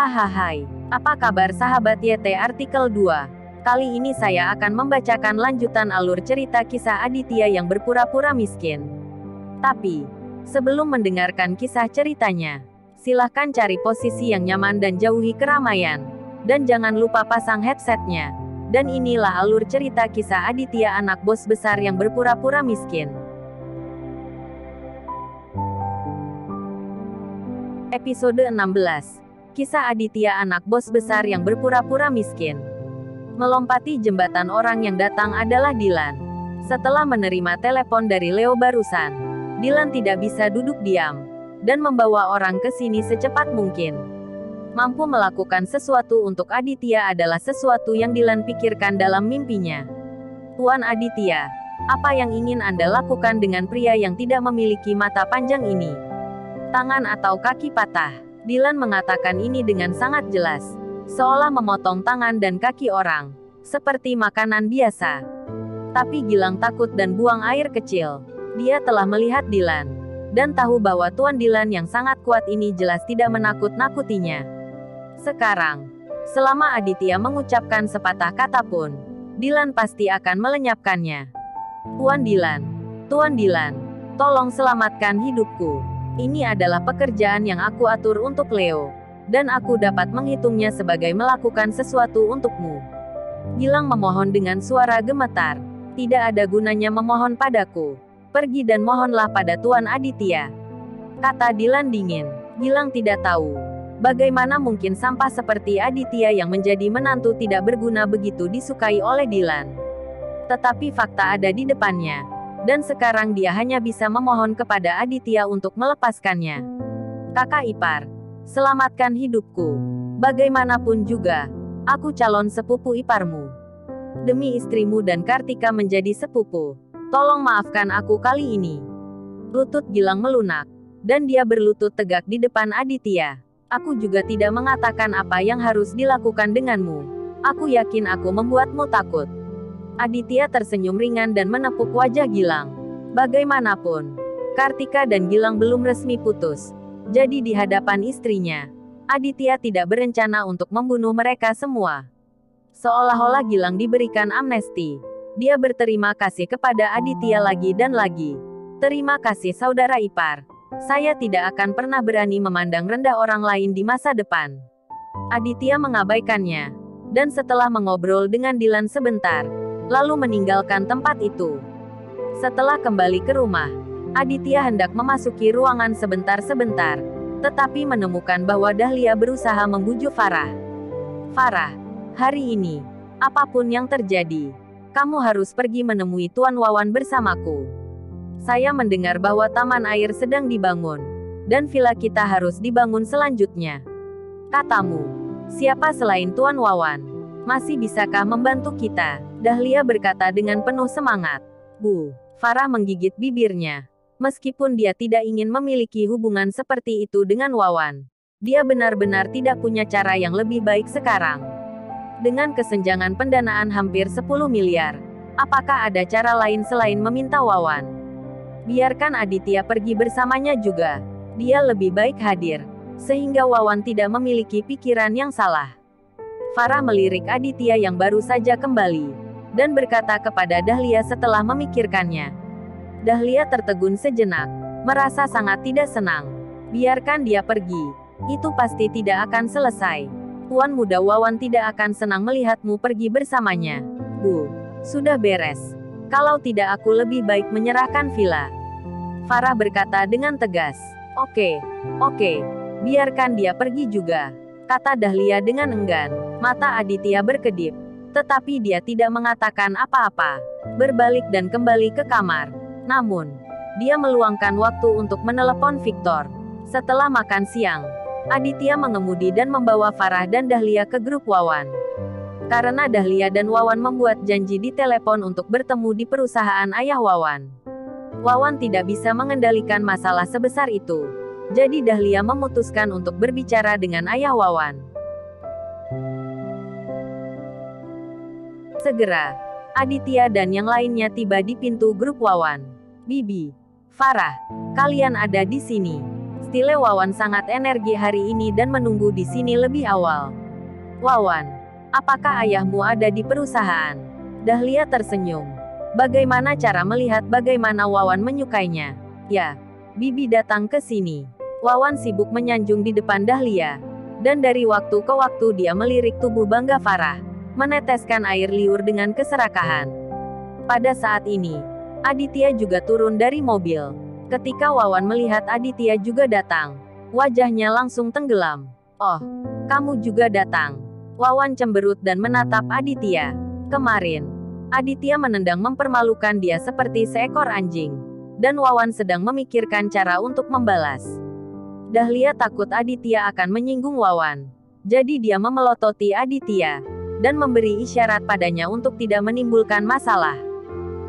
Hahaha. Apa kabar sahabat YT artikel 2? Kali ini saya akan membacakan lanjutan alur cerita kisah Aditya yang berpura-pura miskin. Tapi, sebelum mendengarkan kisah ceritanya, silahkan cari posisi yang nyaman dan jauhi keramaian. Dan jangan lupa pasang headsetnya. Dan inilah alur cerita kisah Aditya anak bos besar yang berpura-pura miskin. Episode 16. Kisah Aditya anak bos besar yang berpura-pura miskin. Melompati jembatan orang yang datang adalah Dylan. Setelah menerima telepon dari Leo barusan, Dylan tidak bisa duduk diam, dan membawa orang ke sini secepat mungkin. Mampu melakukan sesuatu untuk Aditya adalah sesuatu yang Dylan pikirkan dalam mimpinya. Tuan Aditya, apa yang ingin Anda lakukan dengan pria yang tidak memiliki mata panjang ini? Tangan atau kaki patah? Dylan mengatakan ini dengan sangat jelas, seolah memotong tangan dan kaki orang, seperti makanan biasa. Tapi Gilang takut dan buang air kecil. Dia telah melihat Dylan, dan tahu bahwa Tuan Dylan yang sangat kuat ini jelas tidak menakut-nakutinya. Sekarang, selama Aditya mengucapkan sepatah kata pun, Dylan pasti akan melenyapkannya. Tuan Dylan, tolong selamatkan hidupku. Ini adalah pekerjaan yang aku atur untuk Leo, dan aku dapat menghitungnya sebagai melakukan sesuatu untukmu. Gilang memohon dengan suara gemetar. Tidak ada gunanya memohon padaku. Pergi dan mohonlah pada Tuan Aditya, kata Dylan dingin. Gilang tidak tahu bagaimana mungkin sampah seperti Aditya yang menjadi menantu tidak berguna begitu disukai oleh Dylan. Tetapi fakta ada di depannya. Dan sekarang dia hanya bisa memohon kepada Aditya untuk melepaskannya. Kakak ipar, selamatkan hidupku. Bagaimanapun juga, aku calon sepupu iparmu. Demi istrimu dan Kartika menjadi sepupu, tolong maafkan aku kali ini. Lutut Gilang melunak, dan dia berlutut tegak di depan Aditya. Aku juga tidak mengatakan apa yang harus dilakukan denganmu. Aku yakin aku membuatmu takut. Aditya tersenyum ringan dan menepuk wajah Gilang. Bagaimanapun, Kartika dan Gilang belum resmi putus. Jadi di hadapan istrinya, Aditya tidak berencana untuk membunuh mereka semua. Seolah-olah Gilang diberikan amnesti. Dia berterima kasih kepada Aditya lagi dan lagi. Terima kasih saudara ipar. Saya tidak akan pernah berani memandang rendah orang lain di masa depan. Aditya mengabaikannya. Dan setelah mengobrol dengan Dylan sebentar, lalu meninggalkan tempat itu. Setelah kembali ke rumah, Aditya hendak memasuki ruangan sebentar-sebentar, tetapi menemukan bahwa Dahlia berusaha membujuk Farah. Farah, hari ini, apapun yang terjadi, kamu harus pergi menemui Tuan Wawan bersamaku. Saya mendengar bahwa taman air sedang dibangun, dan villa kita harus dibangun selanjutnya. Katamu, siapa selain Tuan Wawan? Masih bisakah membantu kita? Dahlia berkata dengan penuh semangat. Bu, Farah menggigit bibirnya. Meskipun dia tidak ingin memiliki hubungan seperti itu dengan Wawan, dia benar-benar tidak punya cara yang lebih baik sekarang. Dengan kesenjangan pendanaan hampir 10 miliar, apakah ada cara lain selain meminta Wawan? Biarkan Aditya pergi bersamanya juga. Dia lebih baik hadir, sehingga Wawan tidak memiliki pikiran yang salah. Farah melirik Aditya yang baru saja kembali, dan berkata kepada Dahlia setelah memikirkannya. Dahlia tertegun sejenak, merasa sangat tidak senang. Biarkan dia pergi, itu pasti tidak akan selesai. Tuan muda Wawan tidak akan senang melihatmu pergi bersamanya. Bu, sudah beres. Kalau tidak aku lebih baik menyerahkan villa. Farah berkata dengan tegas. Oke, biarkan dia pergi juga, kata Dahlia dengan enggan. Mata Aditya berkedip, tetapi dia tidak mengatakan apa-apa. Berbalik dan kembali ke kamar. Namun, dia meluangkan waktu untuk menelepon Victor. Setelah makan siang, Aditya mengemudi dan membawa Farah dan Dahlia ke grup Wawan. Karena Dahlia dan Wawan membuat janji di telepon untuk bertemu di perusahaan ayah Wawan. Wawan tidak bisa mengendalikan masalah sebesar itu. Jadi Dahlia memutuskan untuk berbicara dengan ayah Wawan. Segera, Aditya dan yang lainnya tiba di pintu grup Wawan. Bibi, Farah, kalian ada di sini. Pastilah Wawan sangat energi hari ini dan menunggu di sini lebih awal. Wawan, apakah ayahmu ada di perusahaan? Dahlia tersenyum. Bagaimana cara melihat bagaimana Wawan menyukainya? Ya, Bibi datang ke sini. Wawan sibuk menyanjung di depan Dahlia. Dan dari waktu ke waktu dia melirik tubuh bangga Farah, meneteskan air liur dengan keserakahan. Pada saat ini, Aditya juga turun dari mobil. Ketika Wawan melihat Aditya juga datang, wajahnya langsung tenggelam. Oh, kamu juga datang. Wawan cemberut dan menatap Aditya. Kemarin, Aditya menendang mempermalukan dia seperti seekor anjing. Dan Wawan sedang memikirkan cara untuk membalas. Dahlia takut Aditya akan menyinggung Wawan. Jadi dia memelototi Aditya. Dan memberi isyarat padanya untuk tidak menimbulkan masalah.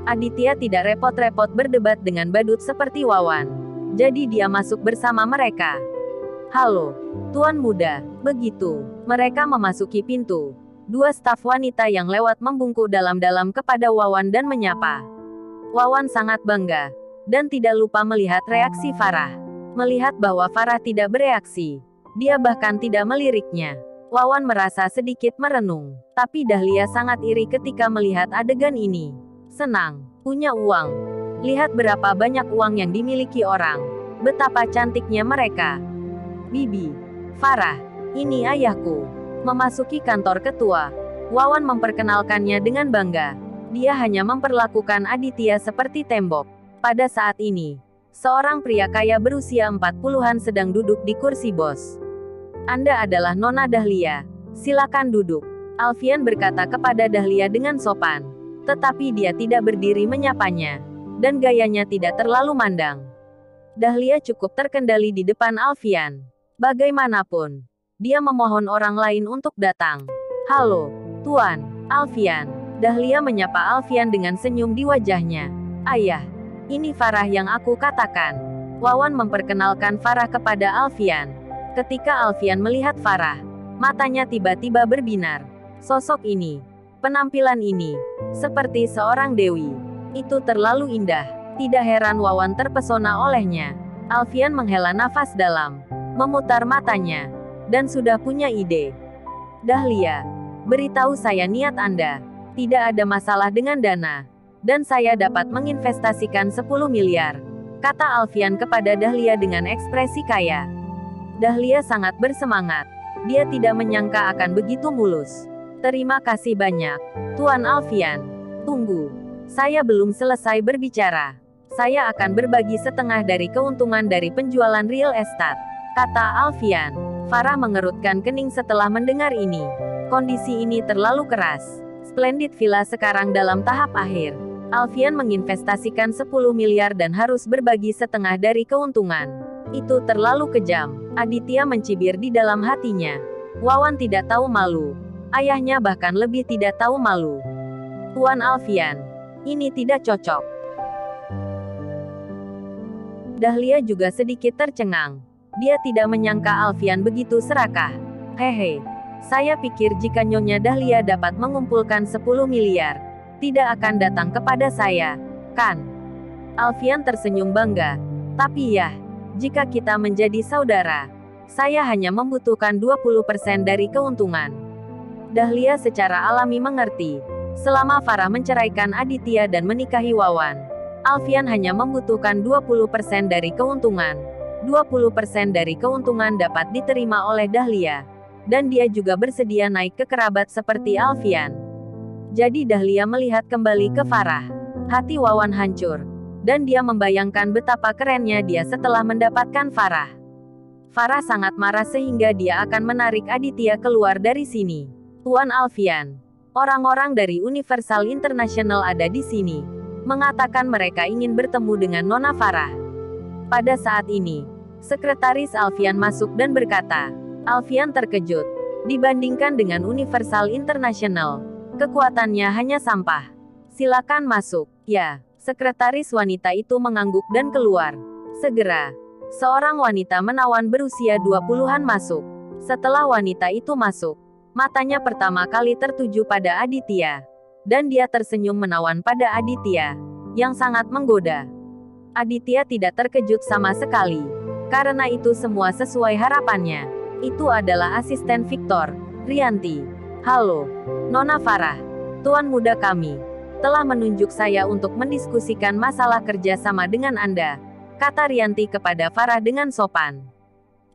Aditya tidak repot-repot berdebat dengan badut seperti Wawan. Jadi dia masuk bersama mereka. Halo, Tuan Muda. Begitu mereka memasuki pintu, dua staf wanita yang lewat membungkuk dalam-dalam kepada Wawan dan menyapa. Wawan sangat bangga. Dan tidak lupa melihat reaksi Farah. Melihat bahwa Farah tidak bereaksi, dia bahkan tidak meliriknya. Wawan merasa sedikit merenung. Tapi Dahlia sangat iri ketika melihat adegan ini. Senang, punya uang. Lihat berapa banyak uang yang dimiliki orang. Betapa cantiknya mereka. Bibi, Farah, ini ayahku. Memasuki kantor ketua, Wawan memperkenalkannya dengan bangga. Dia hanya memperlakukan Aditya seperti tembok. Pada saat ini, seorang pria kaya berusia 40-an sedang duduk di kursi bos. Anda adalah Nona Dahlia. Silakan duduk. Alfian berkata kepada Dahlia dengan sopan. Tetapi dia tidak berdiri menyapanya. Dan gayanya tidak terlalu mandang. Dahlia cukup terkendali di depan Alfian. Bagaimanapun, dia memohon orang lain untuk datang. Halo, Tuan, Alfian. Dahlia menyapa Alfian dengan senyum di wajahnya. Ayah, ini Farah yang aku katakan. Wawan memperkenalkan Farah kepada Alfian. Ketika Alfian melihat Farah, matanya tiba-tiba berbinar. Sosok ini, penampilan ini, seperti seorang dewi. Itu terlalu indah. Tidak heran Wawan terpesona olehnya. Alfian menghela nafas dalam, memutar matanya, dan sudah punya ide. Dahlia, beritahu saya niat Anda. Tidak ada masalah dengan dana. Dan saya dapat menginvestasikan 10 miliar. Kata Alfian kepada Dahlia dengan ekspresi kaya. Dahlia sangat bersemangat. Dia tidak menyangka akan begitu mulus. Terima kasih banyak, Tuan Alfian. Tunggu, saya belum selesai berbicara. Saya akan berbagi setengah dari keuntungan dari penjualan real estate, kata Alfian. Farah mengerutkan kening setelah mendengar ini. Kondisi ini terlalu keras. Splendid Villa sekarang dalam tahap akhir. Alfian menginvestasikan 10 miliar dan harus berbagi setengah dari keuntungan. Itu terlalu kejam. Aditya mencibir di dalam hatinya. Wawan tidak tahu malu. Ayahnya bahkan lebih tidak tahu malu. Tuan Alfian, ini tidak cocok. Dahlia juga sedikit tercengang. Dia tidak menyangka Alfian begitu serakah. Hehe, saya pikir jika Nyonya Dahlia dapat mengumpulkan 10 miliar, tidak akan datang kepada saya, kan? Alfian tersenyum bangga. Tapi ya, jika kita menjadi saudara, saya hanya membutuhkan 20% dari keuntungan. Dahlia secara alami mengerti. Selama Farah menceraikan Aditya dan menikahi Wawan, Alfian hanya membutuhkan 20% dari keuntungan. 20% dari keuntungan dapat diterima oleh Dahlia. Dan dia juga bersedia naik ke kerabat seperti Alfian. Jadi Dahlia melihat kembali ke Farah. Hati Wawan hancur. Dan dia membayangkan betapa kerennya dia setelah mendapatkan Farah. Farah sangat marah sehingga dia akan menarik Aditya keluar dari sini. Tuan Alfian, orang-orang dari Universal International ada di sini. Mengatakan mereka ingin bertemu dengan Nona Farah. Pada saat ini, Sekretaris Alfian masuk dan berkata, Alfian terkejut. Dibandingkan dengan Universal International, kekuatannya hanya sampah. Silakan masuk. Ya, sekretaris wanita itu mengangguk dan keluar. Segera, seorang wanita menawan berusia 20-an masuk. Setelah wanita itu masuk, matanya pertama kali tertuju pada Aditya. Dan dia tersenyum menawan pada Aditya, yang sangat menggoda. Aditya tidak terkejut sama sekali. Karena itu semua sesuai harapannya. Itu adalah asisten Victor, Rianti. Halo, Nona Farah. Tuan muda kami telah menunjuk saya untuk mendiskusikan masalah kerja sama dengan Anda, kata Rianti kepada Farah dengan sopan.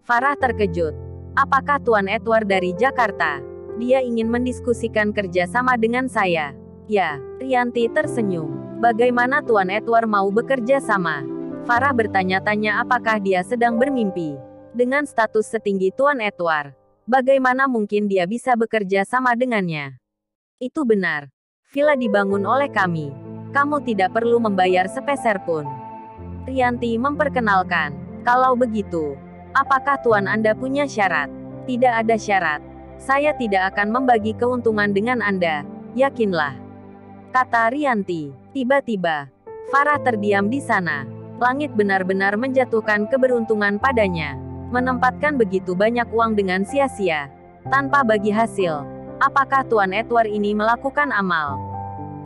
Farah terkejut. Apakah Tuan Edward dari Jakarta? Dia ingin mendiskusikan kerja sama dengan saya. Ya, Rianti tersenyum. Bagaimana Tuan Edward mau bekerja sama? Farah bertanya-tanya apakah dia sedang bermimpi. Dengan status setinggi Tuan Edward, bagaimana mungkin dia bisa bekerja sama dengannya? Itu benar. Villa dibangun oleh kami. Kamu tidak perlu membayar sepeser pun. Rianti memperkenalkan. Kalau begitu, apakah Tuan Anda punya syarat? Tidak ada syarat. Saya tidak akan membagi keuntungan dengan Anda, yakinlah, kata Rianti. Tiba-tiba, Farah terdiam di sana. Langit benar-benar menjatuhkan keberuntungan padanya. Menempatkan begitu banyak uang dengan sia-sia, tanpa bagi hasil. Apakah Tuan Edward ini melakukan amal?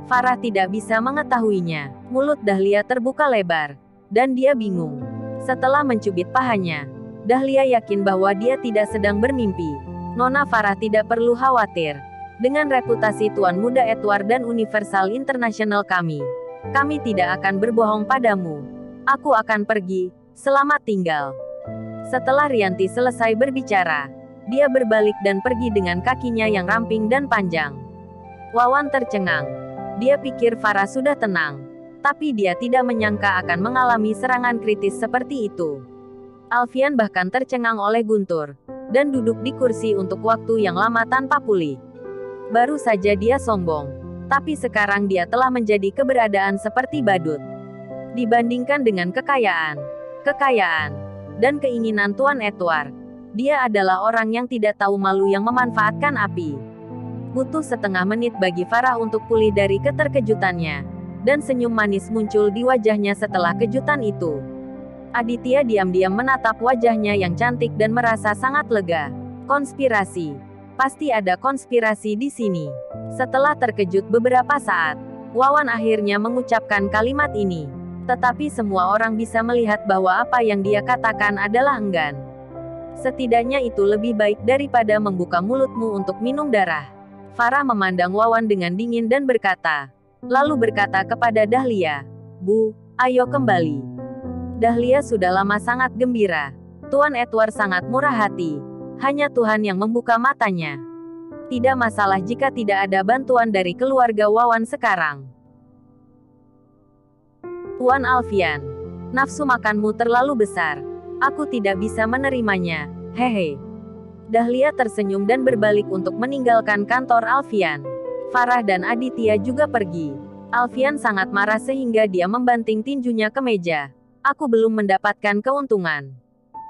Farah tidak bisa mengetahuinya. Mulut Dahlia terbuka lebar, dan dia bingung. Setelah mencubit pahanya, Dahlia yakin bahwa dia tidak sedang bermimpi. Nona Farah tidak perlu khawatir. Dengan reputasi Tuan Muda Edward dan Universal International kami tidak akan berbohong padamu. Aku akan pergi, selamat tinggal. Setelah Rianti selesai berbicara, dia berbalik dan pergi dengan kakinya yang ramping dan panjang. Wawan tercengang. Dia pikir Farah sudah tenang, tapi dia tidak menyangka akan mengalami serangan kritis seperti itu. Alfian bahkan tercengang oleh Guntur, dan duduk di kursi untuk waktu yang lama tanpa pulih. Baru saja dia sombong, tapi sekarang dia telah menjadi keberadaan seperti badut. Dibandingkan dengan kekayaan, dan keinginan Tuan Edward, dia adalah orang yang tidak tahu malu yang memanfaatkan api. Butuh setengah menit bagi Farah untuk pulih dari keterkejutannya, dan senyum manis muncul di wajahnya setelah kejutan itu. Aditya diam-diam menatap wajahnya yang cantik dan merasa sangat lega. Konspirasi. Pasti ada konspirasi di sini. Setelah terkejut beberapa saat, Wawan akhirnya mengucapkan kalimat ini. Tetapi semua orang bisa melihat bahwa apa yang dia katakan adalah enggan. Setidaknya itu lebih baik daripada membuka mulutmu untuk minum darah. Farah memandang Wawan dengan dingin dan berkata, lalu berkata kepada Dahlia, Bu, ayo kembali. Dahlia sudah lama sangat gembira. Tuan Edward sangat murah hati. Hanya Tuhan yang membuka matanya. Tidak masalah jika tidak ada bantuan dari keluarga Wawan sekarang. Tuan Alfian, nafsu makanmu terlalu besar. Aku tidak bisa menerimanya, hehe. Dahlia tersenyum dan berbalik untuk meninggalkan kantor Alfian. Farah dan Aditya juga pergi. Alfian sangat marah sehingga dia membanting tinjunya ke meja. Aku belum mendapatkan keuntungan.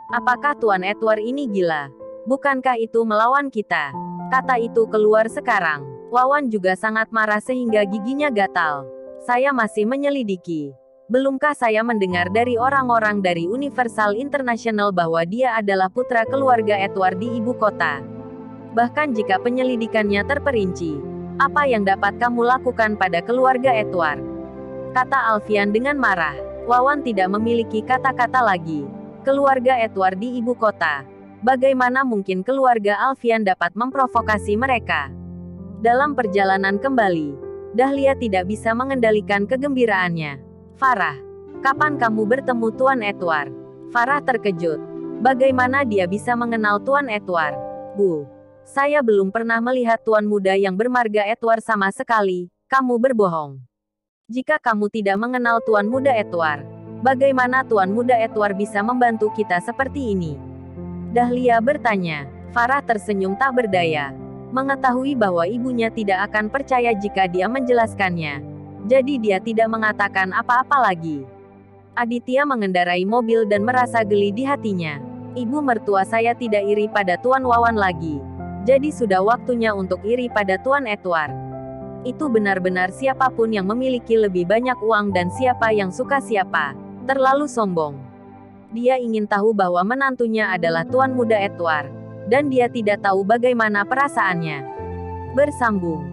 Apakah Tuan Edward ini gila? Bukankah itu melawan kita? Kata itu keluar sekarang. Wawan juga sangat marah sehingga giginya gatal. Saya masih menyelidiki. Belumkah saya mendengar dari orang-orang dari Universal International bahwa dia adalah putra keluarga Edward di ibu kota? Bahkan jika penyelidikannya terperinci, apa yang dapat kamu lakukan pada keluarga Edward? Kata Alfian dengan marah. Wawan tidak memiliki kata-kata lagi. Keluarga Edward di ibu kota. Bagaimana mungkin keluarga Alfian dapat memprovokasi mereka? Dalam perjalanan kembali, Dahlia tidak bisa mengendalikan kegembiraannya. Farah, kapan kamu bertemu Tuan Edward? Farah terkejut. Bagaimana dia bisa mengenal Tuan Edward? Bu, saya belum pernah melihat Tuan muda yang bermarga Edward sama sekali. Kamu berbohong. Jika kamu tidak mengenal Tuan muda Edward, bagaimana Tuan muda Edward bisa membantu kita seperti ini? Dahlia bertanya. Farah tersenyum tak berdaya. Mengetahui bahwa ibunya tidak akan percaya jika dia menjelaskannya. Jadi dia tidak mengatakan apa-apa lagi. Aditya mengendarai mobil dan merasa geli di hatinya. Ibu mertua saya tidak iri pada Tuan Wawan lagi. Jadi sudah waktunya untuk iri pada Tuan Edward. Itu benar-benar siapapun yang memiliki lebih banyak uang dan siapa yang suka siapa. Terlalu sombong. Dia ingin tahu bahwa menantunya adalah Tuan muda Edward. Dan dia tidak tahu bagaimana perasaannya. Bersambung.